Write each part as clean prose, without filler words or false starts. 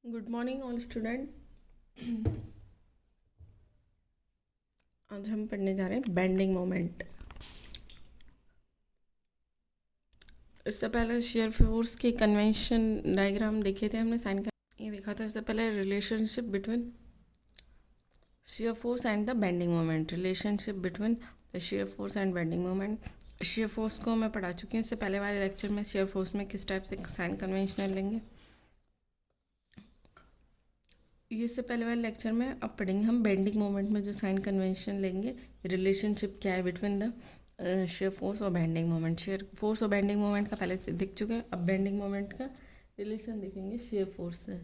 Good morning all student. आज हम पढ़ने जा रहे हैं बेंडिंग मोमेंट। इससे पहले शेयर फोर्स के कन्वेंशन डायग्राम देखे थे हमने, साइन का ये देखा था। इससे पहले relationship between shear force and the bending moment, relationship between the shear force and bending moment. Shear force को मैं पढ़ा चुकी हूँ इससे पहले वाले लेक्चर में। शेयर फोर्स में किस टाइप से साइन कन्वेंशनल लेंगे ये इससे पहले वाले लेक्चर में। अब पढ़ेंगे हम बेंडिंग मोमेंट में जो साइन कन्वेंशन लेंगे, रिलेशनशिप क्या है बिटवीन द शेयर फोर्स और बेंडिंग मोमेंट। शेयर फोर्स और बेंडिंग मोमेंट का पहले से दिख चुका है, अब बेंडिंग मोमेंट का रिलेशन देखेंगे शेयर फोर्स से।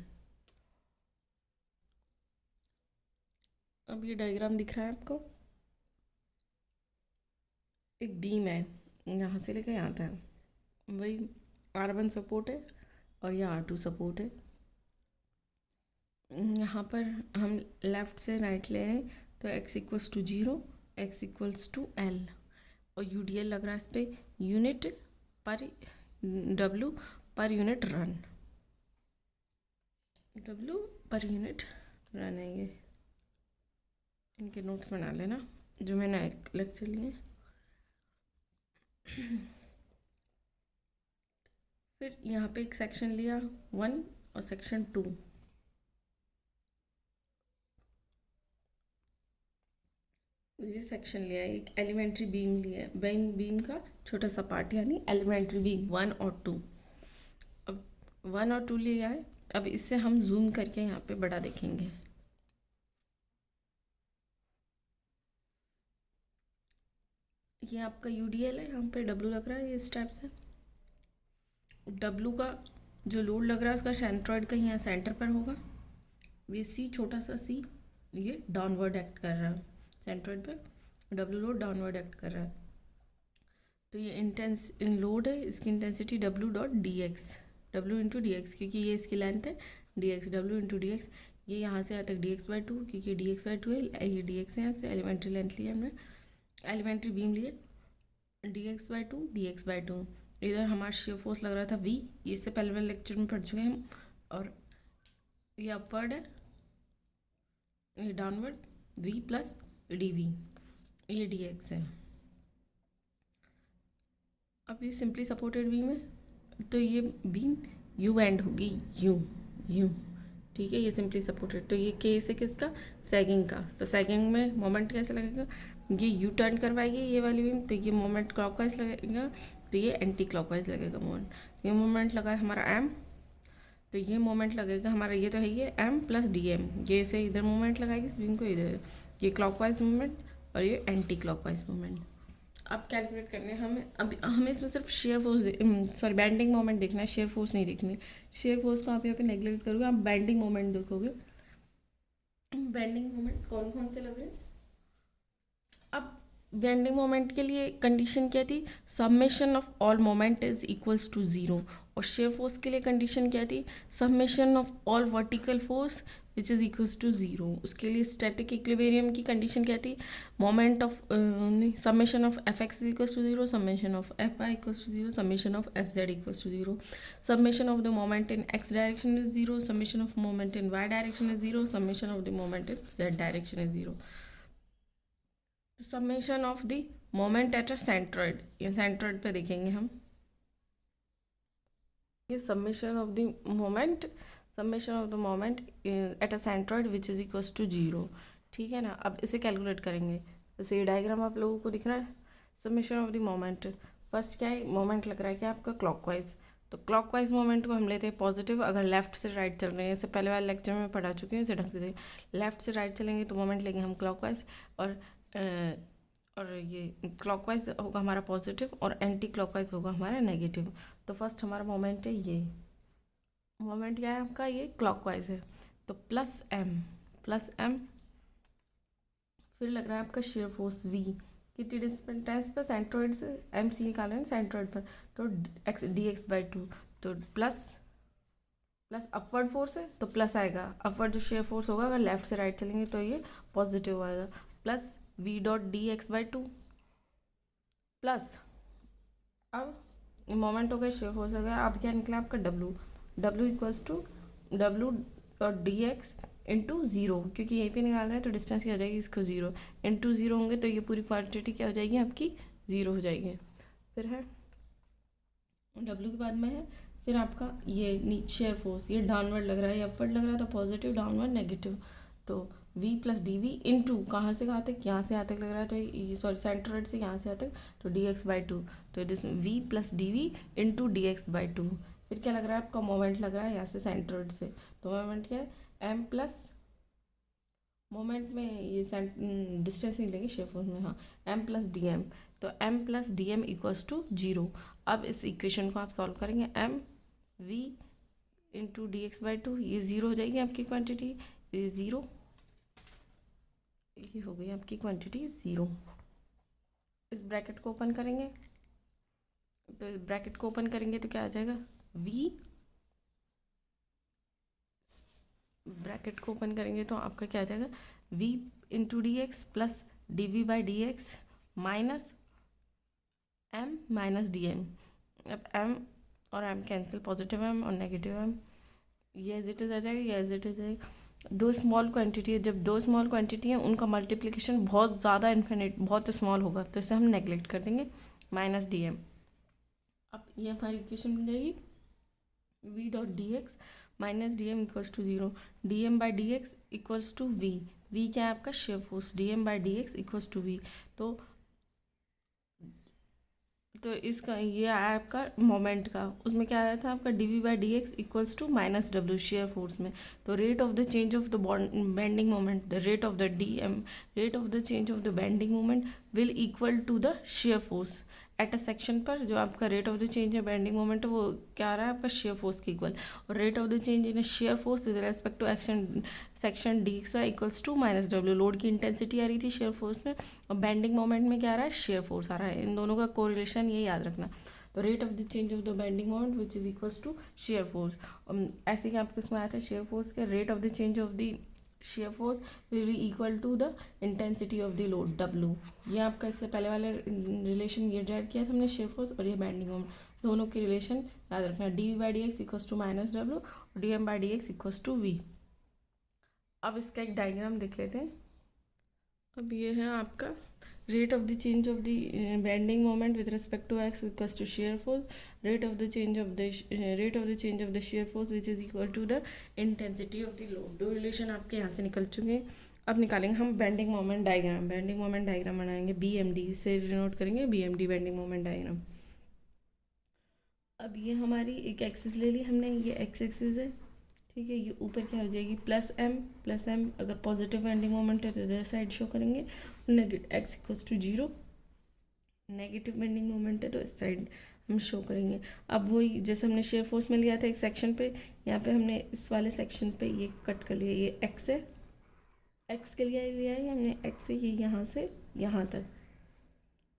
अब ये डायग्राम दिख रहा है आपको, एक बीम है यहाँ से लेकर यहाँ तक, वही R1 सपोर्ट है और यह R2 सपोर्ट है। यहाँ पर हम लेफ़्ट से राइट ले रहे हैं तो x equals to 0, x equals to L और UDL लग रहा है इस पर यूनिट पर W per unit run, W per unit run है। ये इनके नोट्स बना लेना जो मैंने एक लेक्चर लिए। फिर यहाँ पे एक सेक्शन लिया 1 और सेक्शन 2। ये सेक्शन लिया है, एक एलिमेंट्री बीम लिया है, बीम का छोटा सा पार्ट यानी एलिमेंट्री बीम 1 और 2। अब 1 और 2 लिया है। अब इससे हम जूम करके यहाँ पे बड़ा देखेंगे। ये आपका UDL है, यहाँ पे W लग रहा है ये इस टाइप से। W का जो लोड लग रहा है उसका सेंट्रॉइड का यहाँ सेंटर पर होगा। ये C छोटा सा C ये डाउनवर्ड एक्ट कर रहा है सेंट्रॉइड पर, W लोड डाउनवर्ड एक्ट कर रहा है। तो ये इन लोड है, इसकी intensity W dot d x, W into d x, क्योंकि ये इसकी लेंथ है dx, W into d x. ये यहाँ से आता है dx/2, क्योंकि dx/2 है, ये dx है। यहाँ से एलिमेंट्री लेंथ लिया हमने, एलिमेंट्री बीम लिए dx/2 dx/2। इधर हमारा शेयर फोर्स लग रहा था V, ये इससे पहले वाले लेक्चर में पढ़ चुके हैं हम। और ये अपवर्ड है, ये डाउनवर्ड V प्लस dV, ये dx है। अब ये सिंपली सपोर्टेड बीम है तो ये बीम यू एंड होगी, यू ठीक है। ये सिंपली सपोर्टेड, तो ये केस है किसका, सैगिंग का। तो सैगिंग में मोमेंट कैसे लगेगा, ये यू टर्न करवाएगी ये वाली बीम, तो ये मोमेंट क्लॉकवाइज लगेगा, तो ये एंटी क्लॉकवाइज लगेगा मोमेंट। ये मोमेंट लगा है हमारा m, तो ये मोमेंट लगेगा हमारा, ये तो है ये m प्लस dm, ये से इधर मोमेंट लगाएगी इस बीम को, इधर ये क्लॉकवाइज मोमेंट और ये एंटी क्लॉकवाइज मोमेंट। अब कैलकुलेट करने हमें, अब हमें इसमें सिर्फ shear force sorry bending moment देखना है, शेयर फोर्स नहीं देखनी। शेयर फोर्स को आप यहाँ पे नेग्लेक्ट करोगे, आप बेंडिंग मोमेंट देखोगे। बेंडिंग मोमेंट कौन कौन से लग रहे हैं। अब बेंडिंग मोमेंट के लिए कंडीशन क्या थी, summation of all moment is equals to 0। और शेयर फोर्स के लिए कंडीशन क्या थी, summation of all vertical force which is equals to 0। उसके लिए स्टैटिक इक्विलिब्रियम की कंडीशन क्या थी, moment of summation of Fx is equals to 0, summation of Fy equals to 0, summation of Fz equals to 0। Summation of the moment in x direction is 0, summation of moment in y direction is 0, summation of the moment in z direction is 0। Summation of the moment at a centroid, ये centroid पे देखेंगे हम। ये summation of the moment, summation of the moment at a centroid which is equals to 0, ठीक है ना। अब इसे कैलकुलेट करेंगे। जैसे ये डायग्राम आप लोगों को दिख रहा है, summation of the moment, first क्या है, मोमेंट लग रहा है क्या आपका क्लॉकवाइज, तो क्लॉकवाइज मोमेंट को हम लेते हैं पॉजिटिव। अगर लेफ्ट से राइट चल रहे हैं, इससे पहले वाले लेक्चर में पढ़ा चुके हैं, इसे ढंग से लेफ्ट से राइट चलेंगे तो मोमेंट लेंगे हम क्लॉकवाइज, और ये क्लॉकवाइज होगा हमारा पॉजिटिव और एंटी क्लॉकवाइज होगा हमारा नेगेटिव। तो फर्स्ट हमारा मोमेंट है, ये मोमेंट क्या है आपका, ये क्लॉकवाइज है, तो प्लस m। फिर लग रहा है आपका शेयर फोर्स V, कितनी डिस्टेंस पर, सेंट्रॉइड से MC निकाल रहे हैं सेंट्रॉइड पर, तो dx/2, तो प्लस अपवर्ड फोर्स है तो प्लस आएगा। अपवर्ड जो शेयर फोर्स होगा अगर लेफ्ट से राइट चलेंगे तो ये पॉजिटिव आएगा, plus V dot dx/2 plus, अब मोमेंट हो गया, शेयर फोर्स हो गया। अब क्या निकला आपका W equals to W dot d x into zero, क्योंकि यहीं पे निकाल रहे हैं तो डिस्टेंस क्या हो जाएगी इसको ज़ीरो, इंटू ज़ीरो होंगे तो ये पूरी क्वांटिटी क्या हो जाएगी आपकी ज़ीरो हो जाएगी। फिर है डब्ल्यू के बाद में है फिर आपका ये नीचे फोर्स, ये डाउनवर्ड लग रहा है, ये अपवर्ड लग रहा है तो पॉजिटिव, डाउनवर्ड नेगेटिव, तो v plus d v into कहाँ से कहाँ तक, यहाँ से यहाँ तक लग रहा है तो ये सॉरी सेंट्रोइड से यहाँ से यहाँ तक तो डी एक्स बाई टू, तो this v plus d v into d x by two. फिर क्या लग रहा है आपका मोमेंट लग रहा है यहाँ से सेंट्रोइड से, तो मोमेंट क्या है m प्लस मोमेंट में ये डिस्टेंस नहीं लेंगे शेप फोर्स में, हाँ m प्लस डी एम, तो m plus d m equals to zero. अब इस इक्वेशन को आप सॉल्व करेंगे m v into d x by two, ये ज़ीरो हो जाएगी आपकी क्वांटिटी, ये ज़ीरो, ये हो गई आपकी क्वांटिटी ज़ीरो। इस ब्रैकेट को ओपन करेंगे तो इस ब्रैकेट को ओपन करेंगे तो क्या आ जाएगा v, ब्रैकेट को ओपन करेंगे तो आपका क्या आ जाएगा v into d x plus d v by d x minus m minus d m. अब m और m कैंसिल, पॉजिटिव m और नेगेटिव m, ये एज इट इज़ आ जाएगा, ये एज इट इज़ आएगा। दो स्मॉल क्वांटिटी है, जब दो स्मॉल क्वांटिटी है उनका मल्टीप्लिकेशन बहुत ज़्यादा इन्फिनिट बहुत स्मॉल होगा तो इसे हम नेग्लेक्ट कर देंगे, माइनस डी एम। अब ये हमारी इक्वेशन बन जाएगी v dot d x minus d m equals to zero, d m by d x equals to v, v क्या है आपका shear force, d m by d x equals to v, तो इसका ये आया आपका मोमेंट का, उसमें क्या आया था आपका d v by d x equals to minus डब्ल्यू शेयर फोर्स में, तो rate of the change of the bending moment, the rate of the d m, rate of the change of the bending moment will equal to the shear force at a section पर, जो आपका rate of the change है bending moment वो क्या आ रहा है आपका शेयर फोर्स के इक्वल, और rate of the change in shear force with respect to action section d x y equals to minus डब्ल्यू, लोड की इंटेंसिटी आ रही थी शेयर फोर्स में और बेंडिंग मोमेंट में क्या आ रहा है शेयर फोर्स आ रहा है, इन दोनों का कोरिलेशन ये याद रखना। तो rate of the change of the bending moment which is equals to shear force, ऐसे कि आपको इसमें आया था शेयर फोर्स के rate of the change of the shear force will be equal to the intensity of the load W। ये आपका इससे पहले वाले रिलेशन ये ड्राइव किया था हमने शेयर फोर्स और ये बेंडिंग मोमेंट, दोनों की रिलेशन याद रखना, d v by d x equals to minus डब्ल्यू और d m by d x equals to v. अब इसका एक डायग्राम देख लेते हैं। अब ये है आपका rate of the change of the bending moment with respect to x equals to shear force, rate of the change of the shear force which is equal to the intensity of the load. दो relation आपके यहाँ से निकल चुके हैं। अब निकालेंगे हम bending moment diagram, bending moment diagram बनाएंगे, BMD से डिनोट करेंगे, BMD बेंडिंग मोमेंट डायग्राम। अब ये हमारी एक एक्सिस ले ली हमने, ये एक्स एक्सिस है, ठीक है, ये ऊपर क्या हो जाएगी प्लस m, अगर पॉजिटिव बेंडिंग मोमेंट है तो इधर साइड शो करेंगे, negative x equals to zero, negative bending moment है तो इस साइड हम शो करेंगे। अब वही जैसे हमने शेयर फोर्स में लिया था एक सेक्शन पे, यहाँ पे हमने इस वाले सेक्शन पे ये कट कर लिया, ये एक्स है, एक्स के लिए लिया है हमने, एक्स से ये यहाँ से यहाँ तक।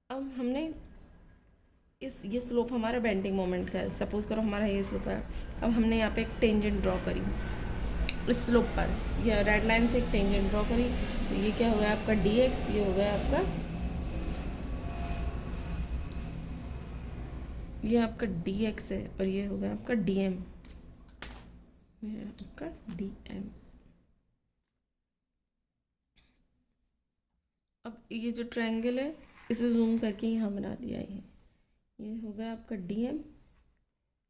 अब हमने ये स्लोप हमारा बेंडिंग मोमेंट का है, सपोज करो हमारा ये स्लोप है। अब हमने यहाँ पे एक टेंजेंट ड्रॉ करी इस स्लोप पर, या रेड लाइन से एक टेंजेंट ड्रॉ करी, तो ये क्या हो गया आपका dx, ये हो गया आपका, ये आपका dx है और ये हो गया आपका dm, ये आपका dm। अब ये जो ट्रायंगल है इसे जूम करके यहाँ बना दिया है, ये हो गया आपका dm,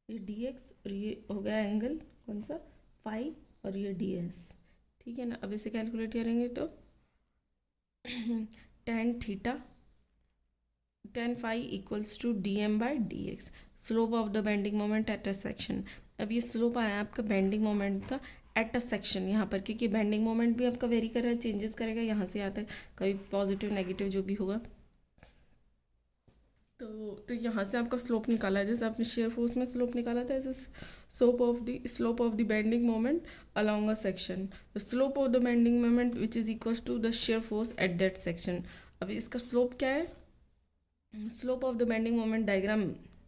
ये dx और ये हो गया एंगल कौन सा फाई और ये ds, ठीक है ना। अब इसे कैलकुलेट करेंगे तो tan phi equals to dm by dx, slope of the bending moment at a section. अब ये स्लोप आया आपका बेंडिंग मोमेंट का एट अ सेक्शन यहाँ पर, क्योंकि बेंडिंग मोमेंट भी आपका वेरी कर रहा है, चेंजेस करेगा यहाँ से आता है, कभी पॉजिटिव नेगेटिव जो भी होगा। तो यहाँ से आपका स्लोप निकाला है, जैसे आपने शेयर फोर्स में स्लोप निकाला था, ऐसे slope of the bending moment along a section, the slope of the bending moment which is equal to the shear force at that section. अभी इसका स्लोप क्या है, slope of the bending moment diagram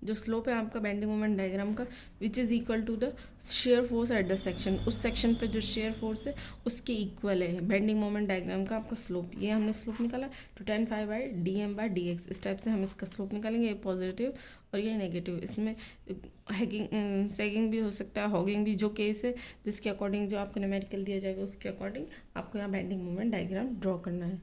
जो slope है आपका bending moment diagram का which is equal to the shear force at the section, उस section पे जो शेयर फोर्स है उसके इक्वल है बेंडिंग मोमेंट डायग्राम का आपका स्लोप। ये हमने स्लोप निकाला to tan phi by d m by d x. इस टाइप से हम इसका स्लोप निकालेंगे, ये पॉजिटिव और ये नेगेटिव। इसमें हैगिंग सैगिंग भी हो सकता है, हॉगिंग भी, जो केस है जिसके अकॉर्डिंग जो आपको न्यूमेरिकल दिया जाएगा उसके अकॉर्डिंग आपको यहाँ बेंडिंग मोमेंट डायग्राम ड्रॉ करना है।